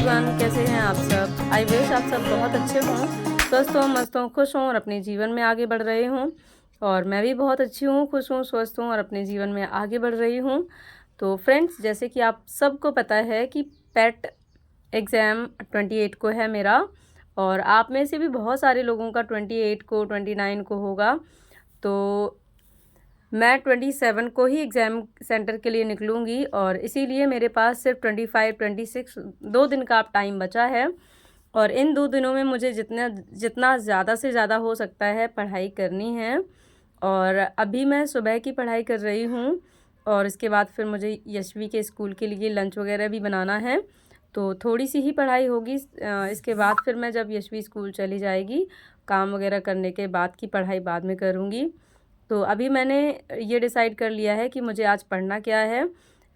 Everyone, कैसे हैं आप सब। आई विश आप सब बहुत अच्छे हों, स्वस्थ हों, मस्त हों, खुश हों और अपने जीवन में आगे बढ़ रहे हों। और मैं भी बहुत अच्छी हूँ, खुश हूँ, स्वस्थ हूँ और अपने जीवन में आगे बढ़ रही हूँ। तो फ्रेंड्स, जैसे कि आप सबको पता है कि पेट एग्ज़ाम 28 को है मेरा, और आप में से भी बहुत सारे लोगों का 28 को 29 को होगा। तो मैं 27 को ही एग्ज़ाम सेंटर के लिए निकलूँगी और इसीलिए मेरे पास सिर्फ 25 26 2 दिन का टाइम बचा है। और इन 2 दिनों में मुझे जितना जितना ज़्यादा से ज़्यादा हो सकता है पढ़ाई करनी है। और अभी मैं सुबह की पढ़ाई कर रही हूँ और इसके बाद फिर मुझे यशवी के स्कूल के लिए लंच वगैरह भी बनाना है। तो थोड़ी सी ही पढ़ाई होगी। इसके बाद फिर मैं जब यशवी स्कूल चली जाएगी, काम वगैरह करने के बाद की पढ़ाई बाद में करूँगी। तो अभी मैंने ये डिसाइड कर लिया है कि मुझे आज पढ़ना क्या है।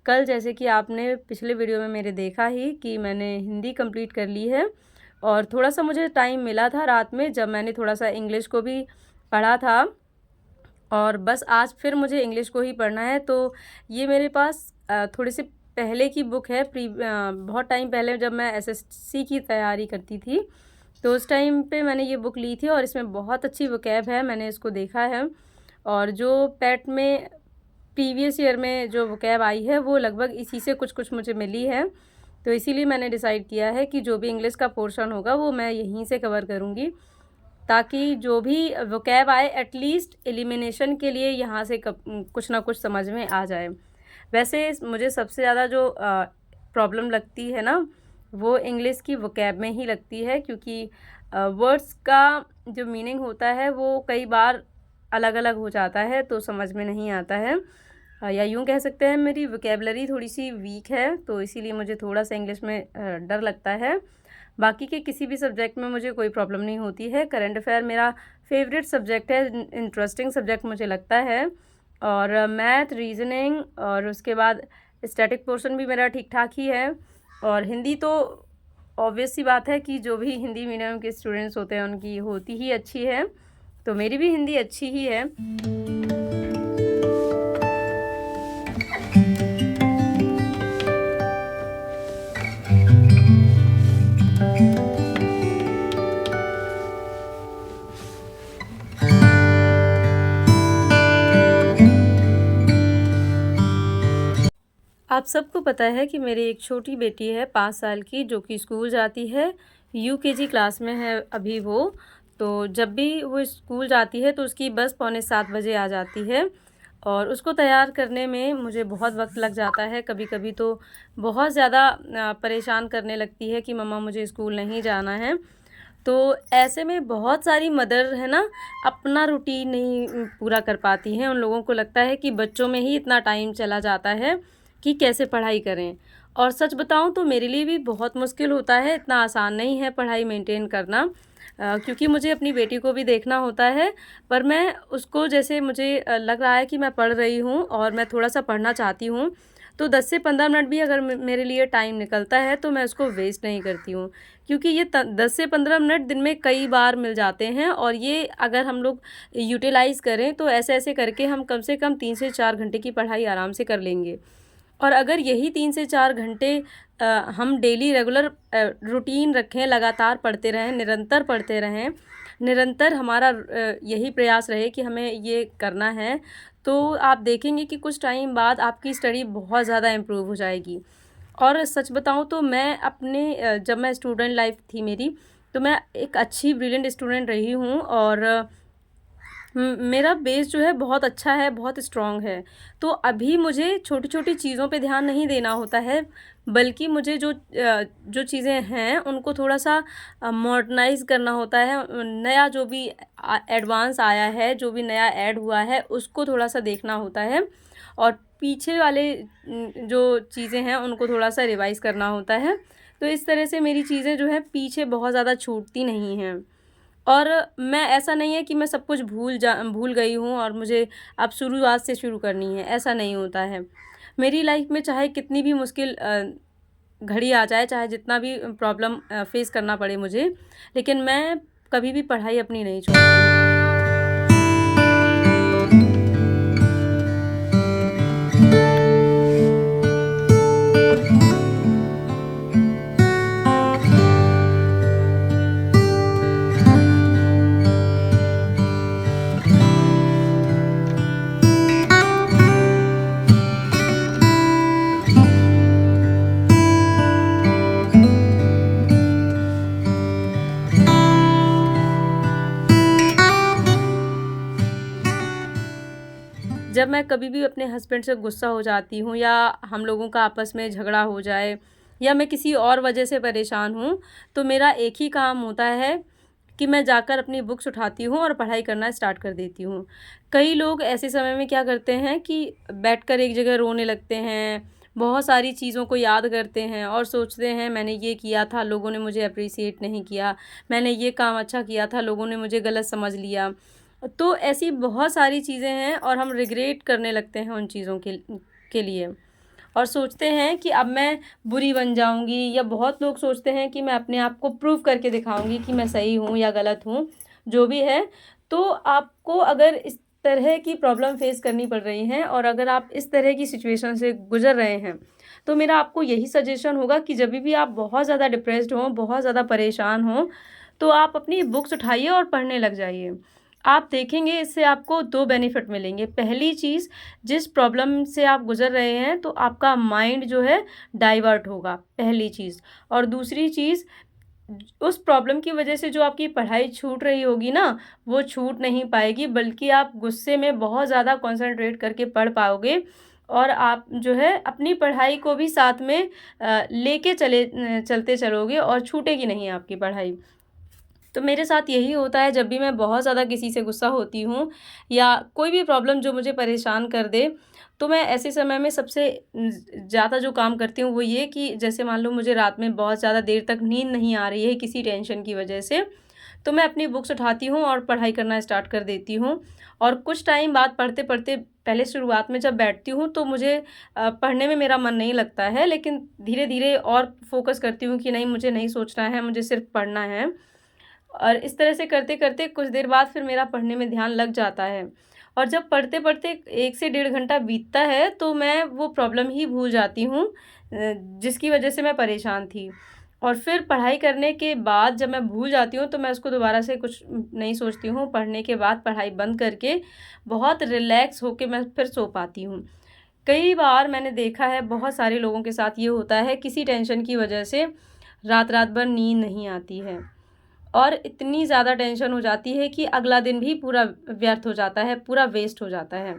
कल जैसे कि आपने पिछले वीडियो में मेरे देखा ही कि मैंने हिंदी कंप्लीट कर ली है, और थोड़ा-सा मुझे टाइम मिला था रात में जब मैंने थोड़ा-सा इंग्लिश को भी पढ़ा था, और बस आज फिर मुझे इंग्लिश को ही पढ़ना है। तो ये मेरे पास थोड़ी सी पहले की बुक है। बहुत टाइम पहले जब मैं एसएससी की तैयारी करती थी, तो उस टाइम पे मैंने ये बुक ली थी और इसमें बहुत अच्छी वोकैब है, मैंने इसको देखा है। और जो पेट में प्रीवियस ईयर में जो वोकैब आई है वो लगभग इसी से कुछ-कुछ मुझे मिली है। तो इसीलिए मैंने डिसाइड किया है कि जो भी इंग्लिश का पोर्शन होगा वो मैं यहीं से कवर करूँगी, ताकि जो भी वोकैब आए एटलीस्ट एलिमिनेशन के लिए यहाँ से कुछ ना कुछ समझ में आ जाए। वैसे मुझे सबसे ज़्यादा जो प्रॉब्लम लगती है ना, वो इंग्लिश की वोकैब में ही लगती है, क्योंकि वर्ड्स का जो मीनिंग होता है वो कई बार अलग-अलग हो जाता है, तो समझ में नहीं आता है। या यूँ कह सकते हैं मेरी वोकैबुलरी थोड़ी-सी वीक है, तो इसीलिए मुझे थोड़ा-सा इंग्लिश में डर लगता है। बाकी के किसी भी सब्जेक्ट में मुझे कोई प्रॉब्लम नहीं होती है। करंट अफ़ेयर मेरा फ़ेवरेट सब्जेक्ट है, इंटरेस्टिंग सब्जेक्ट मुझे लगता है। और मैथ, रीज़निंग और उसके बाद स्टैटिक पोर्शन भी मेरा ठीक-ठाक ही है। और हिंदी तो ऑब्वियस सी बात है कि जो भी हिंदी मीडियम के स्टूडेंट्स होते हैं उनकी होती ही अच्छी है, तो मेरी भी हिंदी अच्छी ही है। आप सबको पता है कि मेरी एक छोटी बेटी है 5 साल की, जो कि स्कूल जाती है, यूकेजी क्लास में है अभी वो। तो जब भी वो स्कूल जाती है तो उसकी बस पौने 7 बजे आ जाती है, और उसको तैयार करने में मुझे बहुत वक्त लग जाता है। कभी-कभी तो बहुत ज़्यादा परेशान करने लगती है कि मम्मा मुझे स्कूल नहीं जाना है। तो ऐसे में बहुत सारी मदर है ना, अपना रूटीन नहीं पूरा कर पाती हैं। उन लोगों को लगता है कि बच्चों में ही इतना टाइम चला जाता है कि कैसे पढ़ाई करें। और सच बताऊँ तो मेरे लिए भी बहुत मुश्किल होता है, इतना आसान नहीं है पढ़ाई मेंटेन करना, क्योंकि मुझे अपनी बेटी को भी देखना होता है। पर मैं उसको, जैसे मुझे लग रहा है कि मैं पढ़ रही हूँ और मैं थोड़ा-सा पढ़ना चाहती हूँ, तो 10 से 15 मिनट भी अगर मेरे लिए टाइम निकलता है तो मैं उसको वेस्ट नहीं करती हूँ। क्योंकि ये 10 से 15 मिनट दिन में कई बार मिल जाते हैं, और ये अगर हम लोग यूटिलाइज़ करें तो ऐसे-ऐसे करके हम कम से कम 3 से 4 घंटे की पढ़ाई आराम से कर लेंगे। और अगर यही 3 से 4 घंटे हम डेली रेगुलर रूटीन रखें, लगातार पढ़ते रहें, निरंतर पढ़ते रहें, निरंतर हमारा यही प्रयास रहे कि हमें ये करना है, तो आप देखेंगे कि कुछ टाइम बाद आपकी स्टडी बहुत ज़्यादा इम्प्रूव हो जाएगी। और सच बताऊँ तो मैं अपने जब मैं स्टूडेंट लाइफ़ थी मेरी, तो मैं एक अच्छी ब्रिलिएंट स्टूडेंट रही हूँ, और मेरा बेस जो है बहुत अच्छा है, बहुत स्ट्रॉन्ग है। तो अभी मुझे छोटी-छोटी चीज़ों पे ध्यान नहीं देना होता है, बल्कि मुझे जो चीज़ें हैं उनको थोड़ा-सा मॉडर्नाइज़ करना होता है। नया जो भी एडवांस आया है, जो भी नया ऐड हुआ है, उसको थोड़ा-सा देखना होता है, और पीछे वाले जो चीज़ें हैं उनको थोड़ा-सा रिवाइज़ करना होता है। तो इस तरह से मेरी चीज़ें जो हैं पीछे बहुत ज़्यादा छूटती नहीं हैं। और मैं, ऐसा नहीं है कि मैं सब कुछ भूल गई हूँ और मुझे अब शुरुआत से शुरू करनी है, ऐसा नहीं होता है। मेरी लाइफ़ में चाहे कितनी भी मुश्किल घड़ी आ जाए, चाहे जितना भी प्रॉब्लम फ़ेस करना पड़े मुझे, लेकिन मैं कभी भी पढ़ाई अपनी नहीं छोड़ती हूँ। जब मैं कभी भी अपने हस्बैंड से गुस्सा हो जाती हूँ या हम लोगों का आपस में झगड़ा हो जाए या मैं किसी और वजह से परेशान हूँ, तो मेरा एक ही काम होता है कि मैं जाकर अपनी बुक्स उठाती हूँ और पढ़ाई करना स्टार्ट कर देती हूँ। कई लोग ऐसे समय में क्या करते हैं कि बैठकर एक जगह रोने लगते हैं, बहुत सारी चीज़ों को याद करते हैं और सोचते हैं मैंने ये किया था, लोगों ने मुझे एप्रिशिएट नहीं किया, मैंने ये काम अच्छा किया था, लोगों ने मुझे गलत समझ लिया। तो ऐसी बहुत सारी चीज़ें हैं और हम रिग्रेट करने लगते हैं उन चीज़ों के लिए और सोचते हैं कि अब मैं बुरी बन जाऊँगी, या बहुत लोग सोचते हैं कि मैं अपने आप को प्रूव करके दिखाऊँगी कि मैं सही हूँ या गलत हूँ, जो भी है। तो आपको अगर इस तरह की प्रॉब्लम फेस करनी पड़ रही है और अगर आप इस तरह की सिचुएशन से गुज़र रहे हैं, तो मेरा आपको यही सजेशन होगा कि जभी भी आप बहुत ज़्यादा डिप्रेस्ड हों, बहुत ज़्यादा परेशान हों, तो आप अपनी बुक्स उठाइए और पढ़ने लग जाइए। आप देखेंगे इससे आपको 2 बेनिफिट मिलेंगे। पहली चीज़, जिस प्रॉब्लम से आप गुज़र रहे हैं तो आपका माइंड जो है डाइवर्ट होगा, पहली चीज़। और दूसरी चीज़, उस प्रॉब्लम की वजह से जो आपकी पढ़ाई छूट रही होगी ना, वो छूट नहीं पाएगी, बल्कि आप गुस्से में बहुत ज़्यादा कॉन्सन्ट्रेट करके पढ़ पाओगे और आप जो है अपनी पढ़ाई को भी साथ में लेके चलते चलोगे और छूटेगी नहीं आपकी पढ़ाई। तो मेरे साथ यही होता है जब भी मैं बहुत ज़्यादा किसी से गुस्सा होती हूँ या कोई भी प्रॉब्लम जो मुझे परेशान कर दे, तो मैं ऐसे समय में सबसे ज़्यादा जो काम करती हूँ वो ये कि जैसे मान लो मुझे रात में बहुत ज़्यादा देर तक नींद नहीं आ रही है किसी टेंशन की वजह से, तो मैं अपनी बुक्स उठाती हूँ और पढ़ाई करना स्टार्ट कर देती हूँ। और कुछ टाइम बाद पढ़ते-पढ़ते, पहले शुरुआत में जब बैठती हूँ तो मुझे पढ़ने में मेरा मन नहीं लगता है, लेकिन धीरे-धीरे और फ़ोकस करती हूँ कि नहीं, मुझे नहीं सोचना है, मुझे सिर्फ़ पढ़ना है। और इस तरह से करते-करते कुछ देर बाद फिर मेरा पढ़ने में ध्यान लग जाता है। और जब पढ़ते-पढ़ते 1 से डेढ़ घंटा बीतता है तो मैं वो प्रॉब्लम ही भूल जाती हूँ जिसकी वजह से मैं परेशान थी। और फिर पढ़ाई करने के बाद जब मैं भूल जाती हूँ तो मैं उसको दोबारा से कुछ नहीं सोचती हूँ। पढ़ने के बाद पढ़ाई बंद करके बहुत रिलैक्स होके मैं फिर सो पाती हूँ। कई बार मैंने देखा है बहुत सारे लोगों के साथ ये होता है, किसी टेंशन की वजह से रात-रात भर नींद नहीं आती है। और इतनी ज़्यादा टेंशन हो जाती है कि अगला दिन भी पूरा व्यर्थ हो जाता है, पूरा वेस्ट हो जाता है।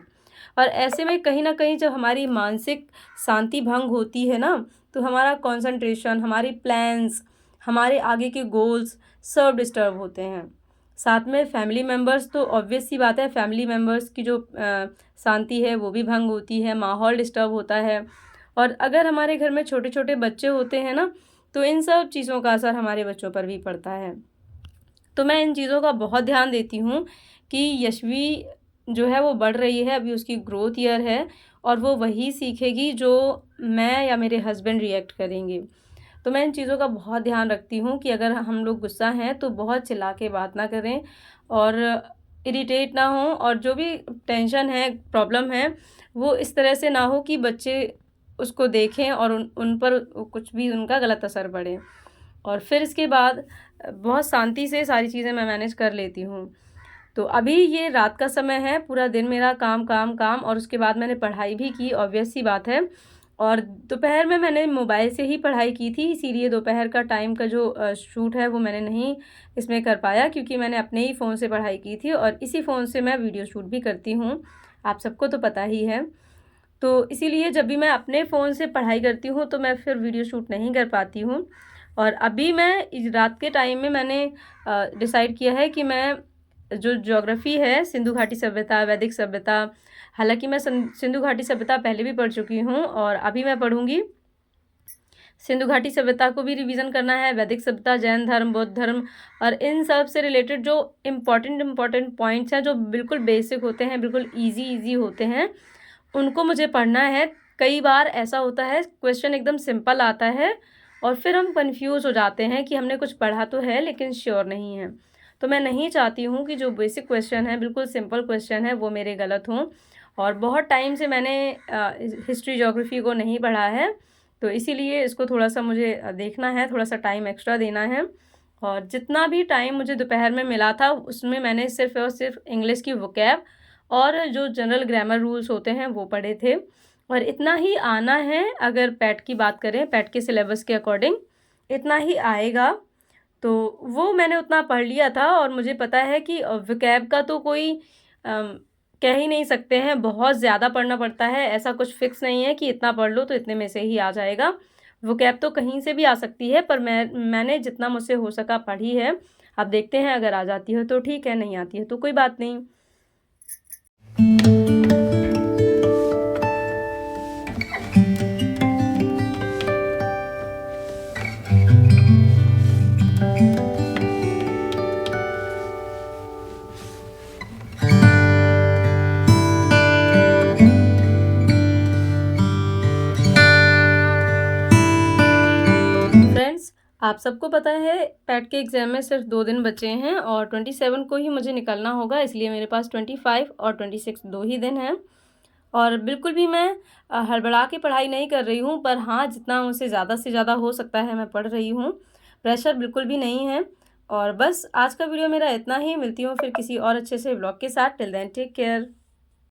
और ऐसे में कहीं न कहीं जब हमारी मानसिक शांति भंग होती है ना, तो हमारा कंसंट्रेशन, हमारी प्लान्स, हमारे आगे के गोल्स सब डिस्टर्ब होते हैं। साथ में फैमिली मेंबर्स, तो ऑब्वियस सी बात है, फैमिली मेंबर्स की जो शांति है वो भी भंग होती है, माहौल डिस्टर्ब होता है। और अगर हमारे घर में छोटे-छोटे बच्चे होते हैं ना, तो इन सब चीज़ों का असर हमारे बच्चों पर भी पड़ता है। तो मैं इन चीज़ों का बहुत ध्यान देती हूँ कि यशवी जो है वो बढ़ रही है, अभी उसकी ग्रोथ ईयर है और वो वही सीखेगी जो मैं या मेरे हस्बैंड रिएक्ट करेंगे। तो मैं इन चीज़ों का बहुत ध्यान रखती हूँ कि अगर हम लोग गुस्सा हैं तो बहुत चिल्ला के बात ना करें और इरिटेट ना हों, और जो भी टेंशन है, प्रॉब्लम है, वो इस तरह से ना हो कि बच्चे उसको देखें और उन उन पर कुछ भी उनका गलत असर पड़े। और फिर इसके बाद बहुत शांति से सारी चीज़ें मैं मैनेज कर लेती हूँ। तो अभी ये रात का समय है, पूरा दिन मेरा काम, काम, काम, और उसके बाद मैंने पढ़ाई भी की, ऑब्वियस सी बात है। और दोपहर में मैंने मोबाइल से ही पढ़ाई की थी, इसीलिए दोपहर का टाइम का जो शूट है वो मैंने नहीं इसमें कर पाया, क्योंकि मैंने अपने ही फ़ोन से पढ़ाई की थी और इसी फ़ोन से मैं वीडियो शूट भी करती हूँ, आप सबको तो पता ही है। तो इसीलिए जब भी मैं अपने फ़ोन से पढ़ाई करती हूँ तो मैं फिर वीडियो शूट नहीं कर पाती हूँ। और अभी मैं इस रात के टाइम में मैंने डिसाइड किया है कि मैं जो ज्योग्राफ़ी है, सिंधु घाटी सभ्यता, वैदिक सभ्यता, हालाँकि मैं सिंधु घाटी सभ्यता पहले भी पढ़ चुकी हूँ और अभी मैं पढ़ूँगी। सिंधु घाटी सभ्यता को भी रिवीजन करना है, वैदिक सभ्यता, जैन धर्म, बौद्ध धर्म, और इन सब से रिलेटेड जो इम्पोर्टेंट पॉइंट्स हैं, जो बिल्कुल बेसिक होते हैं, बिल्कुल ईज़ी होते हैं, उनको मुझे पढ़ना है। कई बार ऐसा होता है क्वेश्चन एकदम सिंपल आता है और फिर हम कन्फ्यूज़ हो जाते हैं कि हमने कुछ पढ़ा तो है लेकिन श्योर नहीं है। तो मैं नहीं चाहती हूँ कि जो बेसिक क्वेश्चन है, बिल्कुल सिंपल क्वेश्चन है, वो मेरे गलत हों। और बहुत टाइम से मैंने हिस्ट्री ज्योग्राफी को नहीं पढ़ा है, तो इसीलिए इसको थोड़ा-सा मुझे देखना है, थोड़ा-सा टाइम एक्स्ट्रा देना है। और जितना भी टाइम मुझे दोपहर में मिला था उसमें मैंने सिर्फ़ और सिर्फ़ इंग्लिश की वोकैब और जो जनरल ग्रामर रूल्स होते हैं वो पढ़े थे। और इतना ही आना है, अगर पैट की बात करें, पैट के सिलेबस के अकॉर्डिंग इतना ही आएगा। तो वो मैंने उतना पढ़ लिया था और मुझे पता है कि वोकैब का तो कोई कह ही नहीं सकते हैं, बहुत ज़्यादा पढ़ना पड़ता है। ऐसा कुछ फ़िक्स नहीं है कि इतना पढ़ लो तो इतने में से ही आ जाएगा। वोकैब तो कहीं से भी आ सकती है, पर मैंने जितना मुझसे हो सका पढ़ी है। अब देखते हैं, अगर आ जाती है तो ठीक है, नहीं आती है तो कोई बात नहीं। फ्रेंड्स, आप सबको पता है पैट के एग्ज़ाम में सिर्फ 2 दिन बचे हैं और 27 को ही मुझे निकलना होगा, इसलिए मेरे पास 25 और 26 2 ही दिन हैं। और बिल्कुल भी मैं हड़बड़ा के पढ़ाई नहीं कर रही हूँ, पर हाँ, जितना मुझसे ज़्यादा से ज़्यादा हो सकता है मैं पढ़ रही हूँ। प्रेशर बिल्कुल भी नहीं है। और बस आज का वीडियो मेरा इतना ही। मिलती हूँ फिर किसी और अच्छे से व्लॉग के साथ। Till then take care.